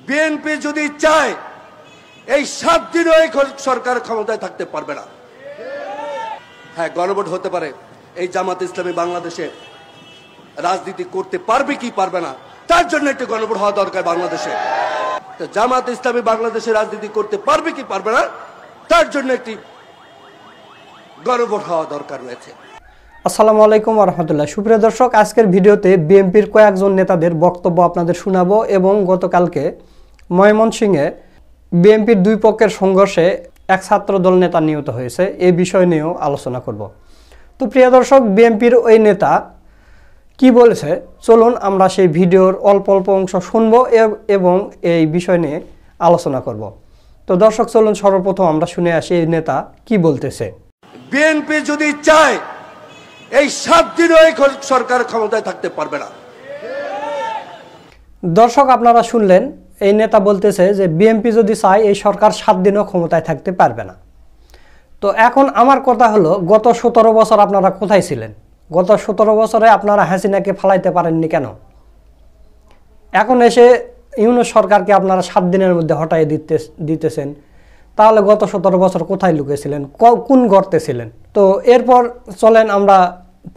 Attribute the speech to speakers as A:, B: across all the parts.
A: BNP যদি চায় এই 7 দিনও এই সরকার ক্ষমতায় থাকতে পারবে না। হ্যাঁ, গণভোট হতে পারে। এই জামাত ইসলামী বাংলাদেশে রাজনীতি করতে পারবে কি পারবে না তার জন্য একটি গণভোট হওয়া দরকার বাংলাদেশে। তো জামাত ইসলামী বাংলাদেশে রাজনীতি করতে পারবে কি পারবে না তার জন্য একটি গণভোট হওয়া দরকার রয়েছে।
B: আসসালামু আলাইকুম ওয়া রাহমাতুল্লাহ। সুপ্রিয় দর্শক, আজকের ভিডিওতে বিএনপির কয়েকজন নেতাদের বক্তব্য আপনাদের শোনাবো এবং গতকালকে ময়মনসিংহে বিএনপির দুই পক্ষের সংঘর্ষে এক ছাত্রদল নেতা নিহত হয়েছে, এই বিষয় নিয়েও আলোচনা করব। তো প্রিয় দর্শক, বিএনপির ওই নেতা কি বলেছে চলুন আমরা সেই ভিডিওর অল্প অল্প অংশ শুনবো এবং এই বিষয় নিয়ে আলোচনা করব। তো দর্শক চলুন সর্বপ্রথম আমরা শুনে আসি এই নেতা কি বলতেছে।
A: বিএনপি যদি চায় এই 7 দিনও এই সরকার ক্ষমতায় থাকতে পারবে না।
B: দর্শক আপনারা শুনলেন, এই নেতা বলতেছে যে বিএনপি যদি চায় এই সরকার 7 দিনও ক্ষমতায় থাকতে পারবে না। তো এখন আমার কথা হলো, গত 17 বছর আপনারা কোথায় ছিলেন? গত 17 বছরে আপনারা হাসিনাকে ফালাইতে পারেননি কেন? এখন এসে ইউনূস সরকারকে আপনারা 7 দিনের মধ্যে হটাই দিতেছেন। তাহলে গত 17 বছর কোথায় লুকিয়েছিলেন, কোন গর্তে ছিলেন? তো এরপর চলেন আমরা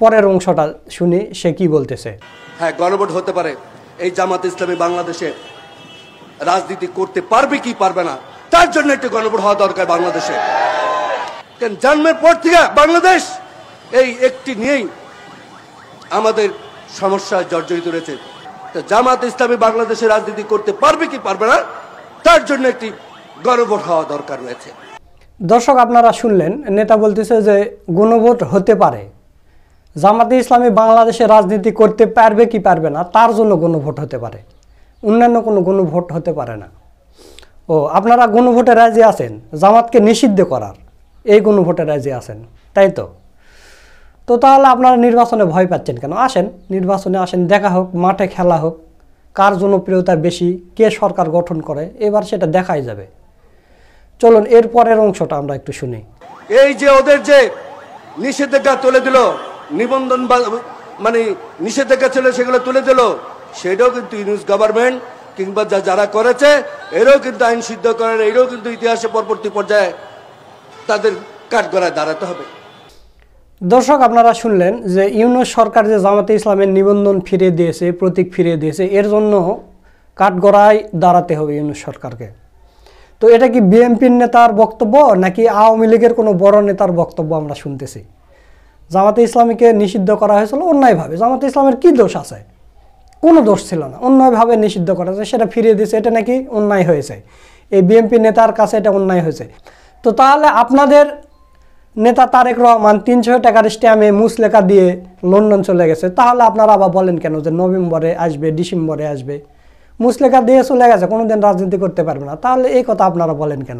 B: পরের অংশটা শুনি সে কি বলতেছে।
A: হ্যাঁ, গণভোট হতে পারে। এই জামাত ইসলামী বাংলাদেশে রাজনীতি করতে পারবে কি পারবে না তার জন্য একটি গণভোট হওয়া দরকার বাংলাদেশে। কারণ জন্মের পর থেকে বাংলাদেশ এই একটি নিয়েই আমাদের সমস্যায় জর্জরিত রয়েছে। তো জামাত ইসলামী বাংলাদেশে রাজনীতি করতে পারবে কি পারবে না তার জন্য একটি গণভোট হওয়া দরকার রয়েছে।
B: দর্শক আপনারা শুনলেন, নেতা বলতেছে যে গণভোট হতে পারে, জামাতে ইসলামী বাংলাদেশে রাজনীতি করতে পারবে কি পারবে না তার জন্য গণভোট হতে পারে, অন্যান্য কোনো গণভোট হতে পারে না। ও আপনারা গণভোটে রাজি আছেন জামাতকে নিষিদ্ধ করার, এই গণভোটে রাজি আছেন তাই তো? তো তাহলে আপনারা নির্বাচনে ভয় পাচ্ছেন কেন? আসেন নির্বাচনে, আসেন, দেখা হোক, মাঠে খেলা হোক, কার জনপ্রিয়তা বেশি, কে সরকার গঠন করে, এবার সেটা দেখাই যাবে। চলুন এর পরের অংশটা আমরা একটু শুনি।
A: এই যে ওদের যে নিষেধাজ্ঞা তুলে দিল, নিবন্ধন মানে নিষেধাজ্ঞা ছিল সেগুলো তুলে দিল, সেটাও কিন্তু ইউনূস গভর্নমেন্ট কিংবা যারা করেছে এরাও কিন্তু আইন সিদ্ধ করেন, এরাও কিন্তু ইতিহাসে পরবর্তী পর্যায়ে তাদের কাঠগড়ায় দাঁড়াতে হবে।
B: দর্শক আপনারা শুনলেন যে ইউনূস সরকার যে জামাতে ইসলামের নিবন্ধন ফিরিয়ে দিয়েছে, প্রতীক ফিরিয়ে দিয়েছে, এর জন্য কাঠগড়ায় দাঁড়াতে হবে ইউনূস সরকারকে। তো এটা কি বিএনপির নেতার বক্তব্য নাকি আওয়ামী লীগের কোনো বড় নেতার বক্তব্য আমরা শুনতেছি? জামাতে ইসলামীকে নিষিদ্ধ করা হয়েছিল অন্যায়ভাবে। জামাতে ইসলামের কি দোষ আছে? কোনো দোষ ছিল না, অন্যায়ভাবে নিষিদ্ধ করা হয়েছে, সেটা ফিরিয়ে দিয়েছে, এটা নাকি অন্যায় হয়েছে, এই বিএনপি নেতার কাছে এটা অন্যায় হয়েছে। তো তাহলে আপনাদের নেতা তারেক রহমান 300 টাকার স্ট্যাম্পে মুচলেখা দিয়ে লন্ডন চলে গেছে, তাহলে আপনারা আবার বলেন কেন যে নভেম্বরে আসবে, ডিসেম্বরে আসবে? মুচলেখা দিয়ে চলে গেছে, কোনোদিন রাজনীতি করতে পারবে না, তাহলে এই কথা আপনারা বলেন কেন?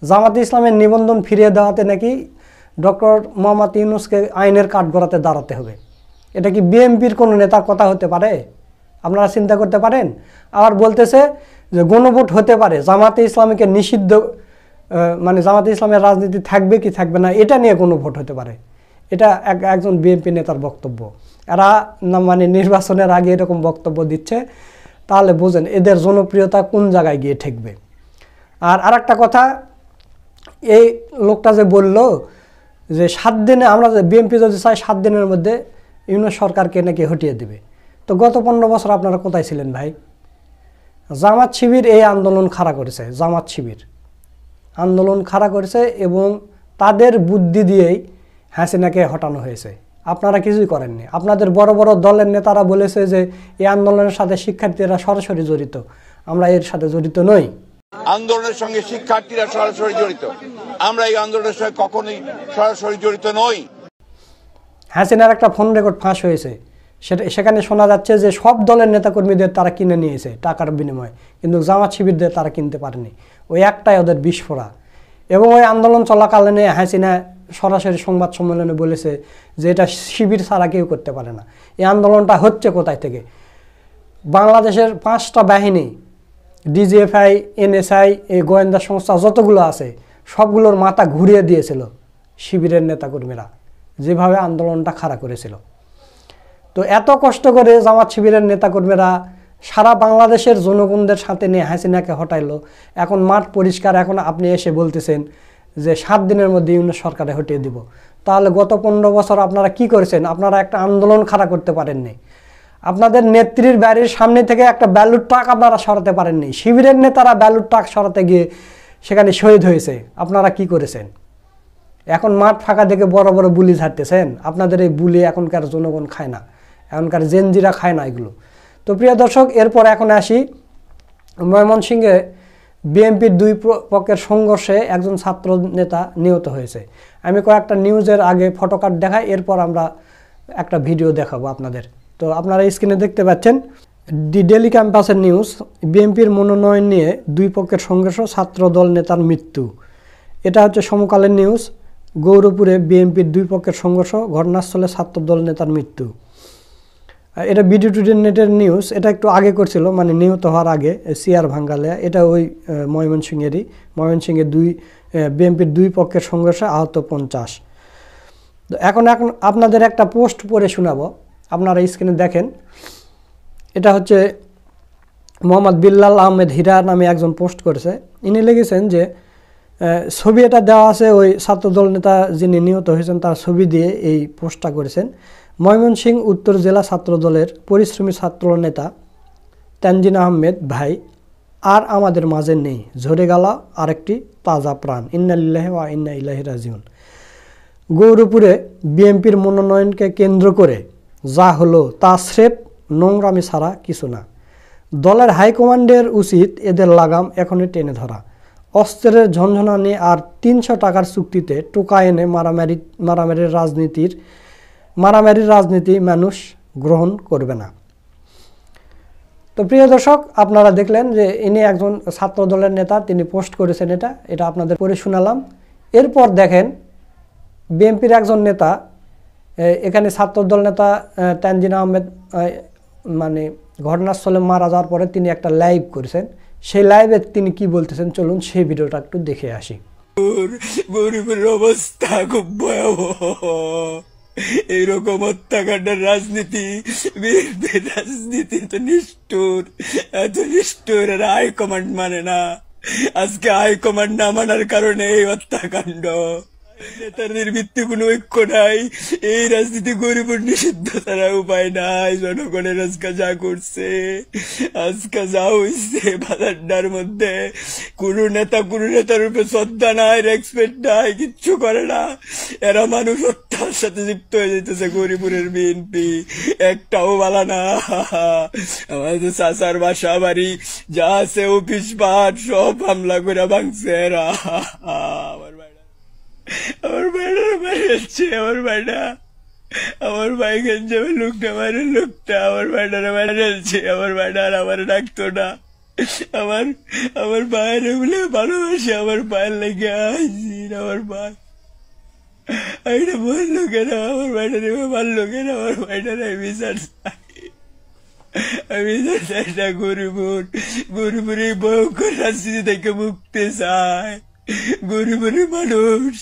B: জামাতে ইসলামের নিবন্ধন ফিরিয়ে দেওয়াতে নাকি ডক্টর মোহাম্মদ ইউনূসকে আইনের কাঠগড়াতে দাঁড়াতে হবে। এটা কি বিএনপির কোনো নেতার কথা হতে পারে? আপনারা চিন্তা করতে পারেন? আবার বলতেছে যে গণভোট হতে পারে, জামাতে ইসলামীকে নিষিদ্ধ মানে জামাতে ইসলামের রাজনীতি থাকবে কি থাকবে না এটা নিয়ে কোনো ভোট হতে পারে। এটা একজন বিএনপি নেতার বক্তব্য। এরা মানে নির্বাচনের আগে এরকম বক্তব্য দিচ্ছে, তাহলে বোঝেন এদের জনপ্রিয়তা কোন জায়গায় গিয়ে ঠেকবে। আর আরেকটা কথা, এই লোকটা যে বলল যে 7 দিনে আমরা বিএনপি যদি চাই 7 দিনের মধ্যে ইউনূস সরকারকে নাকি হটিয়ে দেবে, তো গত 15 বছর আপনারা কোথায় ছিলেন ভাই? জামাত শিবির এই আন্দোলন খাড়া করেছে, জামাত শিবির আন্দোলন খাড়া করেছে এবং তাদের বুদ্ধি দিয়েই হাসিনাকে হটানো হয়েছে। আপনারা কিছুই করেননি। আপনাদের বড় বড় দলের নেতারা বলেছে যে এই আন্দোলনের সাথে শিক্ষার্থীরা সরাসরি জড়িত, আমরা এর সাথে জড়িত নই।
C: আন্দোলনের সঙ্গে শিক্ষার্থীরা সরাসরি জড়িত, আমরা এই আন্দোলনের সঙ্গে কখনোই সরাসরি জড়িত নই।
B: হাসিনার একটা ফোন রেকর্ড ফাঁস হয়েছে, সেখানে শোনা যাচ্ছে যে সব দলের নেতাকর্মীদের তারা কিনে নিয়েছে টাকার বিনিময়ে, কিন্তু জামাত শিবিরদের তারা কিনতে পারেনি। ওই একটাই ওদের বিস্ফোরা। এবং ওই আন্দোলন চলাকালীনে হাসিনা সরাসরি সংবাদ সম্মেলনে বলেছে যে এটা শিবির ছাড়া কেউ করতে পারে না। এই আন্দোলনটা হচ্ছে কোথায় থেকে? বাংলাদেশের 5টা বাহিনী, ডিজিএফআই, এনএসআই, এই গোয়েন্দা সংস্থা যতগুলো আছে সবগুলোর মাথা ঘুরিয়ে দিয়েছিল শিবিরের নেতাকর্মীরা, যেভাবে আন্দোলনটা খাড়া করেছিল। তো এত কষ্ট করে জামাত শিবিরের নেতাকর্মীরা সারা বাংলাদেশের জনগণদের সাথে নিয়ে হাসিনাকে হটাইলো, এখন মাঠ পরিষ্কার, এখন আপনি এসে বলতেছেন যে 7 দিনের মধ্যে ইউনূস সরকারে হটিয়ে দিব। তাহলে গত 15 বছর আপনারা কি করেছেন? আপনারা একটা আন্দোলন খাড়া করতে পারেননি, আপনাদের নেত্রীর বাড়ির সামনে থেকে একটা ব্যালট ট্রাক আপনারা সরাতে পারেননি, শিবিরের নেতারা ব্যালট ট্রাক সরাতে গিয়ে সেখানে শহীদ হয়েছে, আপনারা কি করেছেন? এখন মাঠ ফাঁকা দেখে বড় বড় বুলি ঝাড়তেছেন। আপনাদের এই বুলি এখনকার জনগণ খায় না, এখনকার জেনজিরা খায় না এগুলো। তো প্রিয় দর্শক, এরপর এখন আসি ময়মনসিংহে বিএনপির 2 পক্ষের সংঘর্ষে একজন ছাত্র নেতা নিহত হয়েছে। আমি কয়েকটা নিউজের আগে ফটোকার্ড দেখাই, এরপর আমরা একটা ভিডিও দেখাবো আপনাদের। তো আপনারা স্ক্রিনে দেখতে পাচ্ছেন দি ডেলি ক্যাম্পাসের নিউজ, বিএনপির মনোনয়ন নিয়ে 2 পক্ষের সংঘর্ষ, ছাত্র দল নেতার মৃত্যু। এটা হচ্ছে সমকালের নিউজ। গৌরপুরে বিএনপির 2 পক্ষের সংঘর্ষ, ঘটনাস্থলে ছাত্র দল নেতার মৃত্যু। এটা বিডি টুডে নেটের নিউজ, এটা একটু আগে করছিল, মানে নিহত হওয়ার আগে, সিআর ভাঙ্গালিয়া, এটা ওই ময়মনসিংহেরই। ময়মনসিংহে বিএনপির 2 পক্ষের সংঘর্ষে আহত 50। এখন আপনাদের একটা পোস্ট পড়ে শোনাবো, আপনারা স্ক্রিনে দেখেন। এটা হচ্ছে মোহাম্মদ বিল্লাল আহমেদ হীরা নামে একজন পোস্ট করেছে। ইনি লিখেছেন যে ছবি এটা দেওয়া আছে, ওই ছাত্রদল নেতা যিনি নিহত হয়েছেন তার ছবি দিয়ে এই পোস্টটা করেছেন। ময়মনসিংহ উত্তর জেলা ছাত্রদলের পরিশ্রমী ছাত্র নেতা তানজিন আহমেদ ভাই আর আমাদের মাঝে নেই, ঝরে গেল আরেকটি তাজা প্রাণ, ইন্না লিল্লাহি ওয়া ইন্না ইলাইহি রাজিউন। গৌরপুরে বিএনপির মনোনয়নকে কেন্দ্র করে যা হলো তা স্রেফ নোংরামি ছাড়া কিছু না। দলের হাইকমান্ডের উচিত এদের লাগাম এখনই টেনে ধরা। অস্ত্রের ঝনঝনানি আর 300 টাকার চুক্তিতে টোকা এনে মারামারির রাজনীতি মানুষ গ্রহণ করবে না। তো প্রিয় দর্শক, আপনারা দেখলেন যে ইনি একজন ছাত্র দলের নেতা, তিনি পোস্ট করেছেন এটা আপনাদের পড়ে শোনালাম। এরপর দেখেন বিএনপির একজন নেতা, এখানে ছাত্রদল নেতা তানজিন আহমেদ মানে ঘটনাস্থলে মারা যাওয়ার পরে তিনি একটা লাইভ করেছেন। সেই লাইভে তিনি কি বলতেছেন, চলুন সেই ভিডিওটা একটু দেখে আসি।
D: গরিবের অবস্থা খুব ভয়াবহ, এইরকম হত্যাকাণ্ডের রাজনীতি, বিরোধী রাজনীতি তো নিষ্ঠুর, এত নিষ্ঠুর, এরা হাইকমান্ড মানে না। আজকে হাইকমান্ড না মানার কারণে এই হত্যাকাণ্ড। নেতাদের ভিত্তি কোনো ঐক্য নাই, এই রাজনীতি গরিবের নিষিদ্ধ ছাড়া উপায় নাই। জনগণের আজকে যা করছে, আজকে যা হয়েছে বাজারটার মধ্যে, কোনো নেতার উপরে শ্রদ্ধা নাই, রেসপেক্ট নাই, কিচ্ছু করে না। এরা মানুষ হত্যার সাথে যুক্ত হয়ে যেতেছে। গরিপুরের বিএনপি একটাও বালা না। আমাদের চাচার বাসা বাড়ি যা আছে, অফিস পাট সব হামলা করে ভাঙছে এরা। আমার বাইরে মারছে, আমার ভাই গেঞ্জামে লোকটা আমার বাইরে মারছে, আমার বাইরে আর আমার ডাকতো না। আমার বাইরে বলে ভালোবাসে, আমার পায়ের লেগে আসি, আমার ভাই এটা বললো কেন, আমার বাইরে মারলো কেন, আমার বাইরে বিচার চাই না। গরিবের এই ভয়ঙ্কর রাজনীতি থেকে মুক্তি চায়, গরিবের মানুষ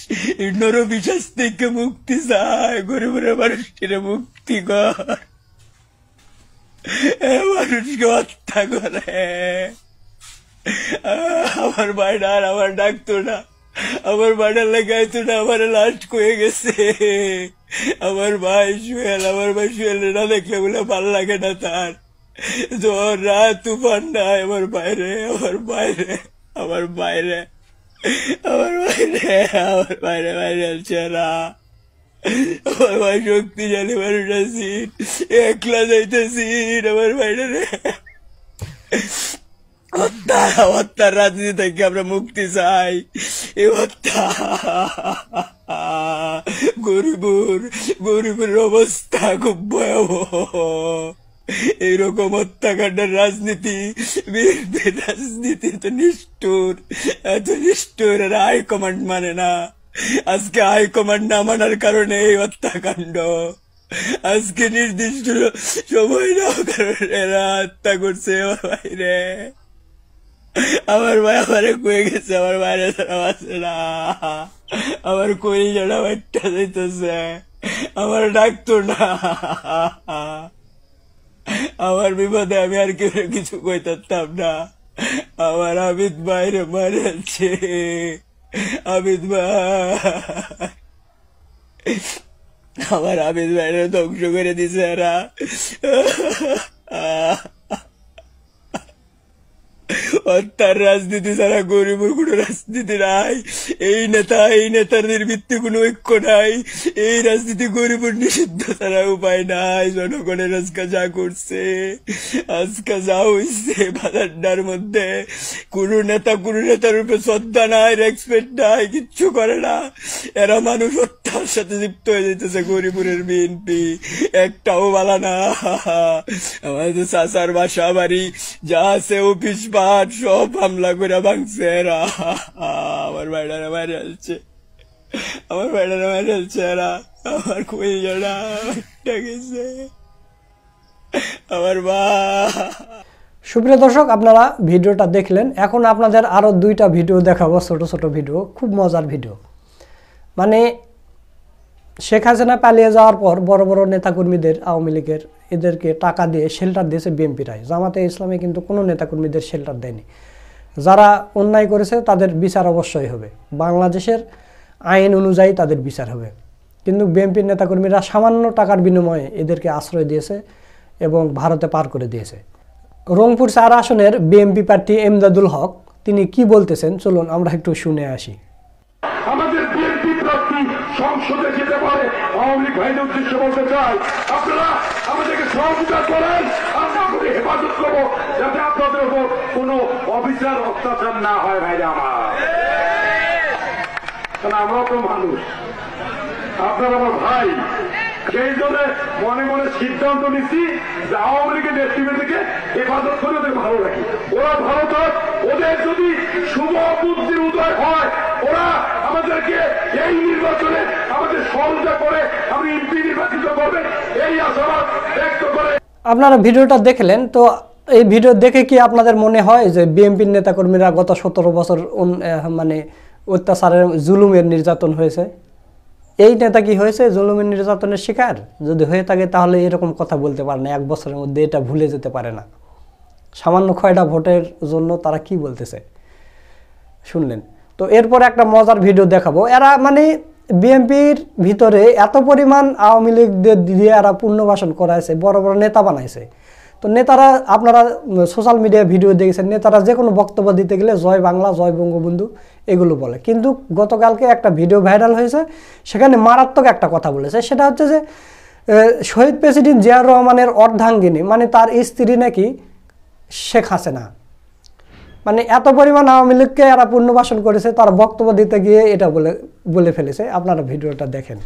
D: নরবিশ্বাস থেকে মুক্তি চায়, গরিবের মানুষের মুক্তি কর। মানুষকে হত্যা করে। আমার বাইরে আর আমার ডাকতো না, আমার বাইরে লাগাইতো না, আমার লাস্ট কয়ে গেছে। আমার ভাই সুয়েল না দেখলে বলে ভালো লাগে না তার। জ্বর রাত তুফান নাই, আমার বাইরে ছেড়া। আমার ভাই শক্তিশালী মানুষ আছি, একলা যাইতেছি। আমার বাইরে হত্যার রাজনীতি থেকে আমরা মুক্তি চাই। এ হত্যা গরিবের অবস্থা খুব ভয়াবহ, এইরকম হত্যাকাণ্ডের রাজনীতি, বিরোধী রাজনীতি তো নিষ্ঠুর, এত নিষ্ঠুর, এরা হাইকমান্ড মানে না। আজকে হাইকমান্ড না মানার কারণে এই হত্যাকাণ্ড। আজকে নির্দিষ্ট সময় নেওয়ার কারণে এরা হত্যা করছে। আমার ভাই আমারে কয়ে গেছে, আমার বাইরে ছাড়া আছে না, আমার কই যারা বাচ্চা যাইতেছে, আমার ডাকতো না। আমার বিপদে আমি আর কেউ কিছু কইতাম না। আমার আবিদ ভাইরে মারেছে, আবিদ ভাই, আমার আবিদ ভাইরে ধ্বংস করে দিছে এরা। হত্যার রাজনীতি ছাড়া গরিবের কোনো রাজনীতি নাই। এই নেতাদের ভিত্তি কোনো ঐক্য নাই। এই রাজনীতি গরিবের নিষিদ্ধ ছাড়া উপায় নাই। জনগণের আজকে যা করছে, আজকে যা হয়েছে বাজারটার মধ্যে, কোনো নেতার উপরে শ্রদ্ধা নাই, রেসপেক্ট নাই, কিচ্ছু করে না। এরা মানুষ হত্যার সাথে লিপ্ত হয়ে যেতেছে। গরিবের বিএনপি একটাও বালা না। আমাদের চাচার বাসা বাড়ি যা আছে, অফিস পাট সব হামলা করে ভাঙছে এরা। আমার বাইরে মারে আসছে, এরা। আমার কই যারা গেছে আমার মা।
B: সুপ্রিয় দর্শক, আপনারা ভিডিওটা দেখলেন। এখন আপনাদের আরো 2টা ভিডিও দেখাবো, ছোট ছোট ভিডিও, খুব মজার ভিডিও। মানে শেখ হাসিনা পালিয়ে যাওয়ার পর বড় বড় নেতাকর্মীদের, আওয়ামী লীগের, এদেরকে টাকা দিয়ে শেল্টার দিয়েছে বিএনপিরাই। জামাতে ইসলামে কিন্তু কোনো নেতাকর্মীদের শেল্টার দেয়নি। যারা অন্যায় করেছে তাদের বিচার অবশ্যই হবে, বাংলাদেশের আইন অনুযায়ী তাদের বিচার হবে। কিন্তু বিএনপির নেতাকর্মীরা সামান্য টাকার বিনিময়ে এদেরকে আশ্রয় দিয়েছে এবং ভারতে পার করে দিয়েছে। রংপুর 4 আসনের বিএনপি প্রার্থী এমদাদুল হক তিনি কি বলতেছেন, চলুন আমরা একটু শুনে আসি।
E: আমাদের বিএনপি প্রার্থী সংসদে যেতে পারে। আওয়ামী লীগ ভাইদের উদ্দেশ্যে বলতে চাই, আপনারা আমাদেরকে সহযোগিতা করেন, আমরা আপনাদের হেফাজত করবো, যাতে আপনাদের উপর কোনো অবিচার অত্যাচার না হয়। ভাইরা আমার, কারণ আমরাও তো মানুষ, আপনারা আমার ভাই। সেই জন্য মনে মনে সিদ্ধান্ত নিচ্ছি যে আওয়ামী লীগের নেতৃবৃন্দকে হেফাজত করে ওদের ভালো রাখি। ওরা ভালো থাক, ওদের যদি শুভ বুদ্ধির উদয় হয়, ওরা আমাদেরকে এই নির্বাচনে আমাদের সহযোগিতা করে আমি এমপি নির্বাচিত করবে, এই আশাবাদ ব্যক্ত করে।
B: আপনারা ভিডিওটা দেখলেন। তো এই ভিডিও দেখে কি আপনাদের মনে হয় যে বিএনপির নেতাকর্মীরা গত 17 বছর মানে অত্যাচারের, জুলুমের নির্যাতন হয়েছে? এই নেতা কি হয়েছে জুলুমের নির্যাতনের শিকার? যদি হয়ে থাকে তাহলে এরকম কথা বলতে পারে না, 1 বছরের মধ্যে এটা ভুলে যেতে পারে না। সামান্য কয়টা ভোটের জন্য তারা কি বলতেছে শুনলেন। তো এরপর একটা মজার ভিডিও দেখাবো। এরা মানে বিএনপির ভিতরে এত পরিমাণ আওয়ামী লীগদের দিয়ে এরা পুনর্বাসন করাইছে, বড় বড় নেতা বানাইছে। তো নেতারা, আপনারা সোশ্যাল মিডিয়ায় ভিডিও দেখেছেন, নেতারা যে কোনো বক্তব্য দিতে গেলে জয় বাংলা, জয় বঙ্গবন্ধু এগুলো বলে। কিন্তু গতকালকে একটা ভিডিও ভাইরাল হয়েছে, সেখানে মারাত্মক একটা কথা বলেছে। সেটা হচ্ছে যে শহীদ প্রেসিডেন্ট জিয়াউর রহমানের অর্ধাঙ্গিনী, মানে তার স্ত্রী নাকি শেখ হাসিনা। মানে এত পরিমাণ আওয়ামী লীগকে এরা পুনর্বাসন করেছে, তার বক্তব্য দিতে গিয়ে এটা বলে ফেলেছে। আপনারা ভিডিওটা দেখেন।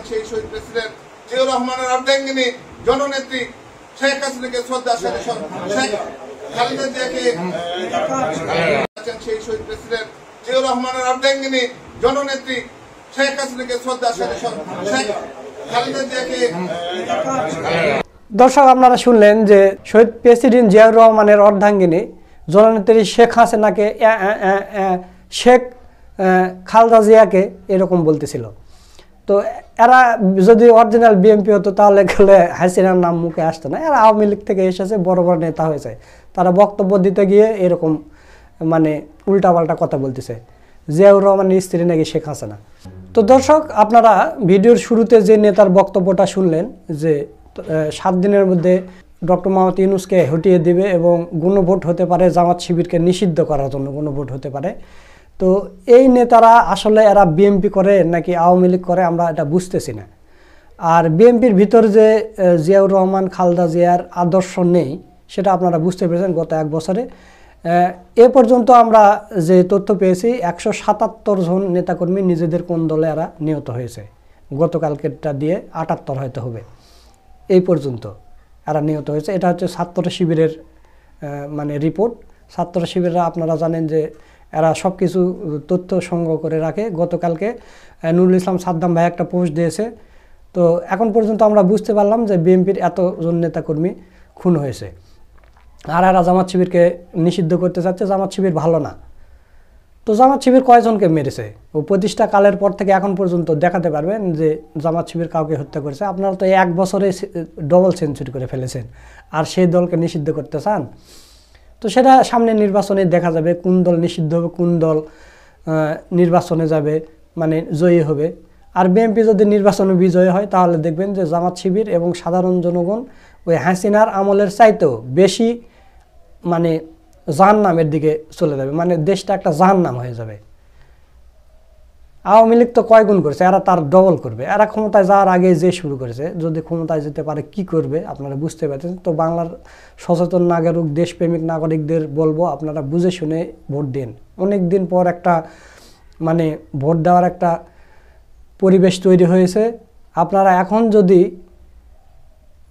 F: সেই শহীদ প্রেসিডেন্ট জিয়াউর রহমানের অর্ধাঙ্গিনী জননেত্রী শেখ হাসিনাকে শ্রদ্ধা, শেখ খালেদা জিয়াকে, সেই শহীদ প্রেসিডেন্ট জিয়াউর রহমানের অর্ধাঙ্গিনী জননেত্রী শেখ হাসিনাকে শ্রদ্ধা, শেখ খালেদা জিয়াকে।
B: দর্শক, আপনারা শুনলেন যে শহীদ প্রেসিডেন্ট জিয়াউর রহমানের অর্ধাঙ্গিনী জননেত্রী শেখ হাসিনাকে, শেখ খালেদা জিয়াকে এরকম বলতেছিল। তো এরা যদি অরিজিনাল বিএনপি হতো তাহলে গেলে হাসিনার নাম মুখে আসতো না। এরা আওয়ামী লীগ থেকে এসেছে, বড় বড় নেতা হয়েছে, তারা বক্তব্য দিতে গিয়ে এরকম মানে উল্টাপাল্টা কথা বলতেছে। জিয়াউর রহমানের স্ত্রী নাকি শেখ হাসিনা। তো দর্শক, আপনারা ভিডিওর শুরুতে যে নেতার বক্তব্যটা শুনলেন যে 7 দিনের মধ্যে ডক্টর মোহাম্মদ ইউনূসকে হটিয়ে দিবে এবং গণভোট হতে পারে, জামাত শিবিরকে নিষিদ্ধ করার জন্য গণভোট হতে পারে। তো এই নেতারা আসলে এরা বিএনপি করে নাকি আওয়ামী লীগ করে আমরা এটা বুঝতেছি না। আর বিএনপির ভিতর যে জিয়াউর রহমান, খালেদা জিয়ার আদর্শ নেই সেটা আপনারা বুঝতে পেরেছেন গত 1 বছরে। এ পর্যন্ত আমরা যে তথ্য পেয়েছি 177 জন নেতাকর্মী নিজেদের কোন দলে এরা নিহত হয়েছে। গতকালকেরটা দিয়ে 78 হয়তো হবে। এই পর্যন্ত এরা নিহত হয়েছে। এটা হচ্ছে ছাত্র শিবিরের মানে রিপোর্ট। ছাত্র শিবিররা আপনারা জানেন যে এরা সব কিছু তথ্য সংগ্রহ করে রাখে। গতকালকে নুরুল ইসলাম সাদ্দাম ভাই একটা পোস্ট দিয়েছে। তো এখন পর্যন্ত আমরা বুঝতে পারলাম যে বিএনপির এতজন নেতাকর্মী খুন হয়েছে। আর এরা জামাত শিবিরকে নিষিদ্ধ করতে চাচ্ছে। জামাত শিবির ভালো না, তো জামাত শিবির কয়জনকে মেরেছে ও প্রতিষ্ঠা কালের পর থেকে এখন পর্যন্ত দেখাতে পারবেন যে জামাত শিবির কাউকে হত্যা করেছে? আপনারা তো 1 বছরে ডবল সেঞ্চুরি করে ফেলেছেন, আর সেই দলকে নিষিদ্ধ করতে চান? তো সেটা সামনে নির্বাচনে দেখা যাবে কোন দল নিষিদ্ধ হবে, কোন দল নির্বাচনে যাবে, মানে জয়ী হবে। আর বিএনপি যদি নির্বাচনে বিজয়ী হয় তাহলে দেখবেন যে জামাত শিবির এবং সাধারণ জনগণ ওই হাসিনার আমলের চাইতেও বেশি মানে জাহান্নামের দিকে চলে যাবে, মানে দেশটা একটা জাহান্নাম হয়ে যাবে। আওয়ামী লীগ তো কয় গুণ করেছে, এরা তার ডবল করবে। এরা ক্ষমতায় যাওয়ার আগে যে শুরু করেছে, যদি ক্ষমতায় যেতে পারে কি করবে আপনারা বুঝতে পারছেন। তো বাংলার সচেতন নাগরিক, দেশপ্রেমিক নাগরিকদের বলবো আপনারা বুঝে শুনে ভোট দিন। অনেক দিন পর একটা মানে ভোট দেওয়ার একটা পরিবেশ তৈরি হয়েছে। আপনারা এখন যদি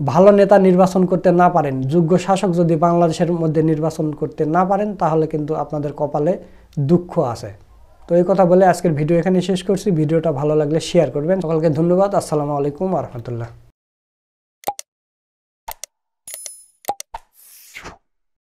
B: ভালো নেতা নির্বাচন করতে না পারেন, যোগ্য শাসক যদি বাংলাদেশের মধ্যে নির্বাচন করতে না পারেন, তাহলে কিন্তু আপনাদের কপালে দুঃখ আছে। তো এই কথা বলে আজকের ভিডিও এখানে শেষ করছি। ভিডিওটা ভালো লাগলে শেয়ার করবেন। সকলকে ধন্যবাদ। আসসালামু আলাইকুম ওয়া রাহমাতুল্লাহ।